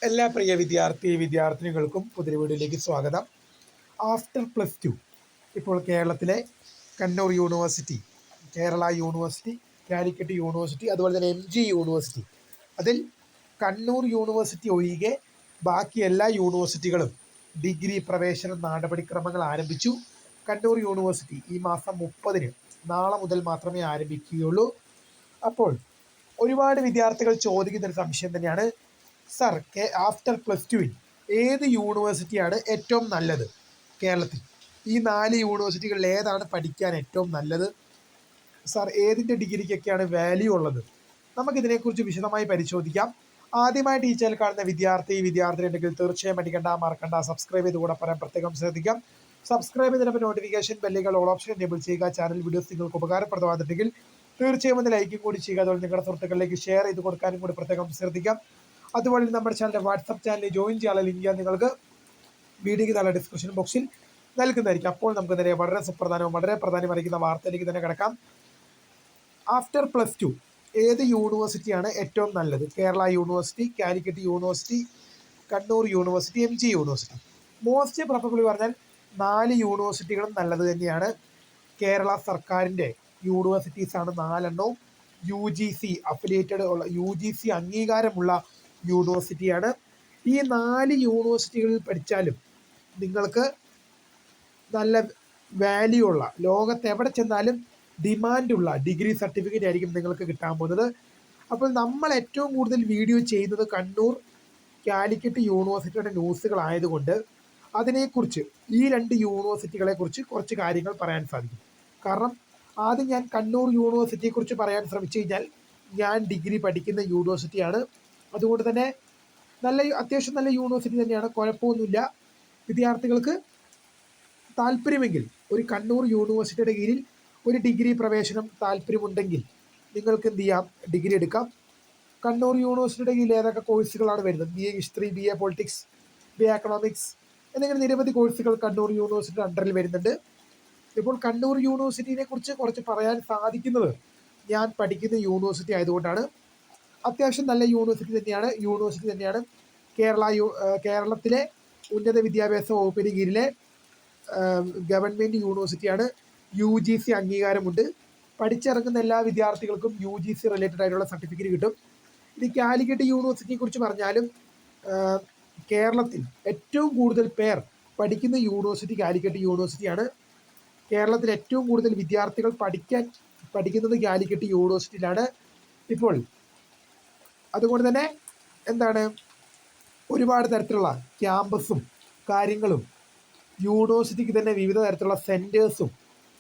എല്ലാ പ്രിയ വിദ്യാർത്ഥിനികൾക്കും പുതിയ വീഡിയോയിലേക്ക് സ്വാഗതം. ആഫ്റ്റർ +2 ഇപ്പോൾ കേരളത്തിലെ Kannur university, Kerala university, Calicut university, അതുപോലെ തന്നെ MG യൂണിവേഴ്സിറ്റി, അതിൽ കണ്ണൂർ യൂണിവേഴ്സിറ്റി ഒഴികെ ബാക്കി എല്ലാ യൂണിവേഴ്സിറ്റികളും ഡിഗ്രി പ്രവേശന നടപടിക്രമങ്ങൾ ആരംഭിച്ചു. കണ്ണൂർ യൂണിവേഴ്സിറ്റി ഈ മാസം 30-ന്, നാളെ മുതൽ മാത്രമേ ആരംഭിക്കുകയുള്ളൂ. അപ്പോൾ ഒരുപാട് വിദ്യാർത്ഥികൾ ചോദിക്കുന്നൊരു സംശയം തന്നെയാണ്, സർ, ആഫ്റ്റർ +2 ഏത് യൂണിവേഴ്സിറ്റിയാണ് ഏറ്റവും നല്ലത് കേരളത്തിൽ? ഈ 4 യൂണിവേഴ്സിറ്റികളിൽ ഏതാണ് പഠിക്കാൻ ഏറ്റവും നല്ലത്? സർ, ഏതിൻ്റെ ഡിഗ്രിക്കൊക്കെയാണ് വാല്യൂ ഉള്ളത്? നമുക്കിതിനെക്കുറിച്ച് വിശദമായി പരിശോധിക്കാം. ആദ്യമായിട്ട് ഈ ചാനൽ കാണുന്ന വിദ്യാർത്ഥി ഉണ്ടെങ്കിൽ തീർച്ചയായും മറക്കണ്ട സബ്സ്ക്രൈബ് ചെയ്ത് കൂടെ പറയാൻ പ്രത്യേകം ശ്രദ്ധിക്കാം. സബ്സ്ക്രൈബ് ചെയ്തപ്പോൾ നോട്ടിഫിക്കേഷൻ ബെല്ലുകൾ ഓൾ ഓപ്ഷൻ എനേബിൾ ചെയ്യുക. ചാനൽ വീഡിയോസ് നിങ്ങൾക്ക് ഉപകാരപ്രദമായിട്ടുണ്ടെങ്കിൽ തീർച്ചയായും ഒന്ന് ലൈക്കും കൂടി ചെയ്യുക. അതുപോലെ നിങ്ങളുടെ സുഹൃത്തുക്കളിലേക്ക് ഷെയർ ചെയ്ത് കൊടുക്കാനും കൂടി പ്രത്യേകം ശ്രദ്ധിക്കാം. അതുപോലെ നമ്മുടെ ചാനലിൻ്റെ വാട്സപ്പ് ചാനലിൽ ജോയിൻ ചെയ്യാനുള്ള ലിങ്ക് ഞാൻ നിങ്ങൾക്ക് വീഡിയോയ്ക്ക് താഴെ ഡിസ്ക്രിപ്ഷൻ ബോക്സിൽ നൽകുന്നതായിരിക്കും. അപ്പോൾ നമുക്ക് നേരെ വളരെ സുപ്രധാനവും വളരെ പ്രാധാന്യമറിയിക്കുന്ന വാർത്തയിലേക്ക് തന്നെ കിടക്കാം. ആഫ്റ്റർ +2 ഏത് യൂണിവേഴ്സിറ്റിയാണ് ഏറ്റവും നല്ലത്? Kerala university, Calicut university, Kannur university, MG university. Most probably പറഞ്ഞാൽ 4 യൂണിവേഴ്സിറ്റികളും നല്ലത് തന്നെയാണ്. കേരള സർക്കാരിൻ്റെ യൂണിവേഴ്സിറ്റീസാണ് 4 UGC അഫിലിയേറ്റഡ് ഉള്ള, UGC അംഗീകാരമുള്ള യൂണിവേഴ്സിറ്റിയാണ്. ഈ 4 യൂണിവേഴ്സിറ്റികളിൽ പഠിച്ചാലും നിങ്ങൾക്ക് നല്ല വാല്യൂ ഉള്ള, ലോകത്ത് എവിടെ ചെന്നാലും ഡിമാൻഡുള്ള ഡിഗ്രി സർട്ടിഫിക്കറ്റ് ആയിരിക്കും നിങ്ങൾക്ക് കിട്ടാൻ പോകുന്നത്. അപ്പോൾ നമ്മൾ ഏറ്റവും കൂടുതൽ വീഡിയോ ചെയ്യുന്നത് കണ്ണൂർ, കാലിക്കറ്റ് യൂണിവേഴ്സിറ്റിയുടെ ന്യൂസുകളായതുകൊണ്ട് അതിനെക്കുറിച്ച്, ഈ 2 യൂണിവേഴ്സിറ്റികളെക്കുറിച്ച് കുറച്ച് കാര്യങ്ങൾ പറയാൻ സാധിക്കും. കാരണം ആദ്യം ഞാൻ കണ്ണൂർ യൂണിവേഴ്സിറ്റിയെക്കുറിച്ച് പറയാൻ ശ്രമിച്ചു കഴിഞ്ഞാൽ, ഞാൻ ഡിഗ്രി പഠിക്കുന്ന യൂണിവേഴ്സിറ്റിയാണ്. അതുകൊണ്ട് തന്നെ അത്യാവശ്യം നല്ല യൂണിവേഴ്സിറ്റി തന്നെയാണ്, കുഴപ്പമൊന്നുമില്ല. വിദ്യാർത്ഥികൾക്ക് താല്പര്യമെങ്കിൽ ഒരു കണ്ണൂർ യൂണിവേഴ്സിറ്റിയുടെ കീഴിൽ ഒരു ഡിഗ്രി പ്രവേശനം താല്പര്യമുണ്ടെങ്കിൽ നിങ്ങൾക്ക് എന്ത് ചെയ്യാം, ഡിഗ്രി എടുക്കാം. കണ്ണൂർ യൂണിവേഴ്സിറ്റിയുടെ കീഴിൽ ഏതൊക്കെ കോഴ്സുകളാണ് വരുന്നത്? BA history, BA politics, BA economics എന്നിങ്ങനെ നിരവധി കോഴ്സുകൾ കണ്ണൂർ യൂണിവേഴ്സിറ്റിയുടെ അണ്ടറിൽ വരുന്നുണ്ട്. ഇപ്പോൾ കണ്ണൂർ യൂണിവേഴ്സിറ്റിനെ കുറിച്ച് കുറച്ച് പറയാൻ സാധിക്കുന്നത് ഞാൻ പഠിക്കുന്ന യൂണിവേഴ്സിറ്റി ആയതുകൊണ്ടാണ്. അത്യാവശ്യം നല്ല യൂണിവേഴ്സിറ്റി തന്നെയാണ്. കേരളത്തിലെ ഉന്നത വിദ്യാഭ്യാസ വകുപ്പിന് കീഴിലെ ഗവൺമെൻറ് യൂണിവേഴ്സിറ്റിയാണ്. UGC അംഗീകാരമുണ്ട്. പഠിച്ചിറങ്ങുന്ന എല്ലാ വിദ്യാർത്ഥികൾക്കും UGC റിലേറ്റഡ് ആയിട്ടുള്ള സർട്ടിഫിക്കറ്റ് കിട്ടും. ഇനി കാലിക്കറ്റ് യൂണിവേഴ്സിറ്റിയെ കുറിച്ച് പറഞ്ഞാലും കേരളത്തിൽ ഏറ്റവും കൂടുതൽ പേർ പഠിക്കുന്ന യൂണിവേഴ്സിറ്റി കാലിക്കറ്റ് യൂണിവേഴ്സിറ്റിയാണ്. കേരളത്തിൽ ഏറ്റവും കൂടുതൽ വിദ്യാർത്ഥികൾ പഠിക്കുന്നത് കാലിക്കറ്റ് യൂണിവേഴ്സിറ്റിയിലാണ് ഇപ്പോൾ. അതുകൊണ്ട് തന്നെ ഒരുപാട് തരത്തിലുള്ള ക്യാമ്പസും കാര്യങ്ങളും, യൂണിവേഴ്സിറ്റിക്ക് തന്നെ വിവിധ തരത്തിലുള്ള സെൻറ്റേഴ്സും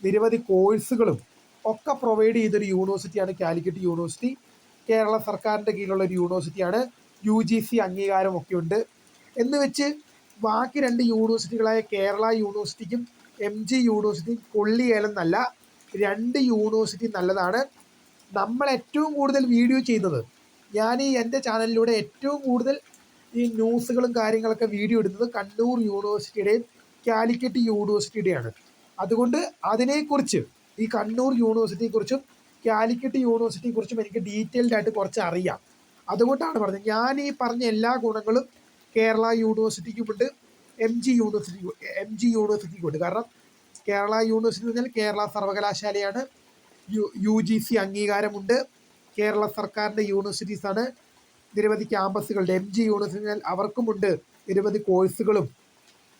നിരവധി കോഴ്സുകളും ഒക്കെ പ്രൊവൈഡ് ചെയ്തൊരു യൂണിവേഴ്സിറ്റിയാണ് കാലിക്കറ്റ് യൂണിവേഴ്സിറ്റി. കേരള സർക്കാരിൻ്റെ കീഴിലുള്ള ഒരു യൂണിവേഴ്സിറ്റിയാണ്. UGC അംഗീകാരമൊക്കെ ഉണ്ട്. എന്ന് വെച്ച് ബാക്കി 2 യൂണിവേഴ്സിറ്റികളായ കേരള യൂണിവേഴ്സിറ്റിക്കും MG യൂണിവേഴ്സിറ്റിയും കൊള്ളിയേലെന്നല്ല. 2 യൂണിവേഴ്സിറ്റി നല്ലതാണ്. നമ്മൾ ഏറ്റവും കൂടുതൽ വീഡിയോ ചെയ്യുന്നത്, ഞാൻ എൻ്റെ ചാനലിലൂടെ ഏറ്റവും കൂടുതൽ ഈ ന്യൂസുകളും കാര്യങ്ങളൊക്കെ വീഡിയോ ഇടുന്നത് കണ്ണൂർ യൂണിവേഴ്സിറ്റിയുടെയും കാലിക്കറ്റ് യൂണിവേഴ്സിറ്റിയുടെയാണ്. അതുകൊണ്ട് അതിനെക്കുറിച്ച്, ഈ കണ്ണൂർ യൂണിവേഴ്സിറ്റിയെക്കുറിച്ചും കാലിക്കറ്റ് യൂണിവേഴ്സിറ്റിയെക്കുറിച്ചും എനിക്ക് ഡീറ്റെയിൽഡ് ആയിട്ട് കുറച്ച് അറിയാം. അതുകൊണ്ടാണ് പറഞ്ഞത്. ഞാൻ ഈ പറഞ്ഞ എല്ലാ ഗുണങ്ങളും കേരള യൂണിവേഴ്സിറ്റിക്കുമുണ്ട്, MG യൂണിവേഴ്സിറ്റിക്കുമുണ്ട്. കാരണം കേരള യൂണിവേഴ്സിറ്റി എന്ന് പറഞ്ഞാൽ കേരള സർവകലാശാലയാണ്. UGC അംഗീകാരമുണ്ട്. കേരള സർക്കാരിൻ്റെ യൂണിവേഴ്സിറ്റീസാണ്. നിരവധി ക്യാമ്പസുകളുടെ. MG യൂണിവേഴ്സിറ്റി അവർക്കുമുണ്ട് നിരവധി കോഴ്സുകളും.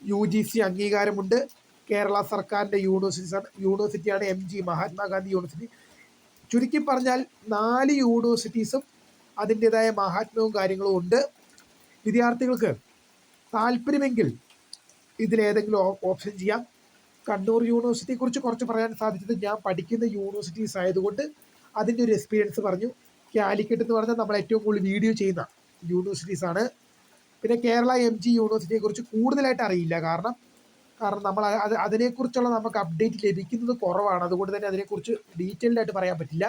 UGC അംഗീകാരമുണ്ട്. കേരള സർക്കാരിൻ്റെ യൂണിവേഴ്സിറ്റിയാണ് MG, മഹാത്മാഗാന്ധി യൂണിവേഴ്സിറ്റി. ചുരുക്കി പറഞ്ഞാൽ 4 യൂണിവേഴ്സിറ്റീസും അതിൻ്റെതായ മഹാത്മ്യവും കാര്യങ്ങളും ഉണ്ട്. വിദ്യാർത്ഥികൾക്ക് താല്പര്യമെങ്കിൽ ഇതിലേതെങ്കിലും ഓപ്ഷൻ ചെയ്യാം. കണ്ണൂർ യൂണിവേഴ്സിറ്റിയെക്കുറിച്ച് കുറച്ച് പറയാൻ സാധിച്ചത് ഞാൻ പഠിക്കുന്ന യൂണിവേഴ്സിറ്റീസ് ആയതുകൊണ്ട് അതിൻ്റെ ഒരു എക്സ്പീരിയൻസ് പറഞ്ഞു. കാലിക്കറ്റ് എന്ന് പറഞ്ഞാൽ നമ്മൾ ഏറ്റവും കൂടുതൽ വീഡിയോ ചെയ്യുന്ന യൂണിവേഴ്സിറ്റീസാണ്. പിന്നെ കേരള MG യൂണിവേഴ്സിറ്റിയെക്കുറിച്ച് കൂടുതലായിട്ട് അറിയില്ല. കാരണം നമ്മൾ അതിനെക്കുറിച്ചുള്ള നമുക്ക് അപ്ഡേറ്റ് ലഭിക്കുന്നത് കുറവാണ്. അതുകൊണ്ട് തന്നെ അതിനെക്കുറിച്ച് ഡീറ്റെയിൽഡ് ആയിട്ട് പറയാൻ പറ്റില്ല.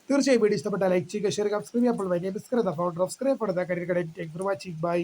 തീർച്ചയായും വീഡിയോ ഇഷ്ടപ്പെട്ട ലൈക്ക് ചെയ്യുക, ഷെയർ ചെയ്യുക, സബ്സ്ക്രൈബ് ചെയ്യുക. അപ്പോൾ ഫൗണ്ടർ ഓഫ് സ്ക്രൈബ് പടുത്ത career. Thank you for watching. By.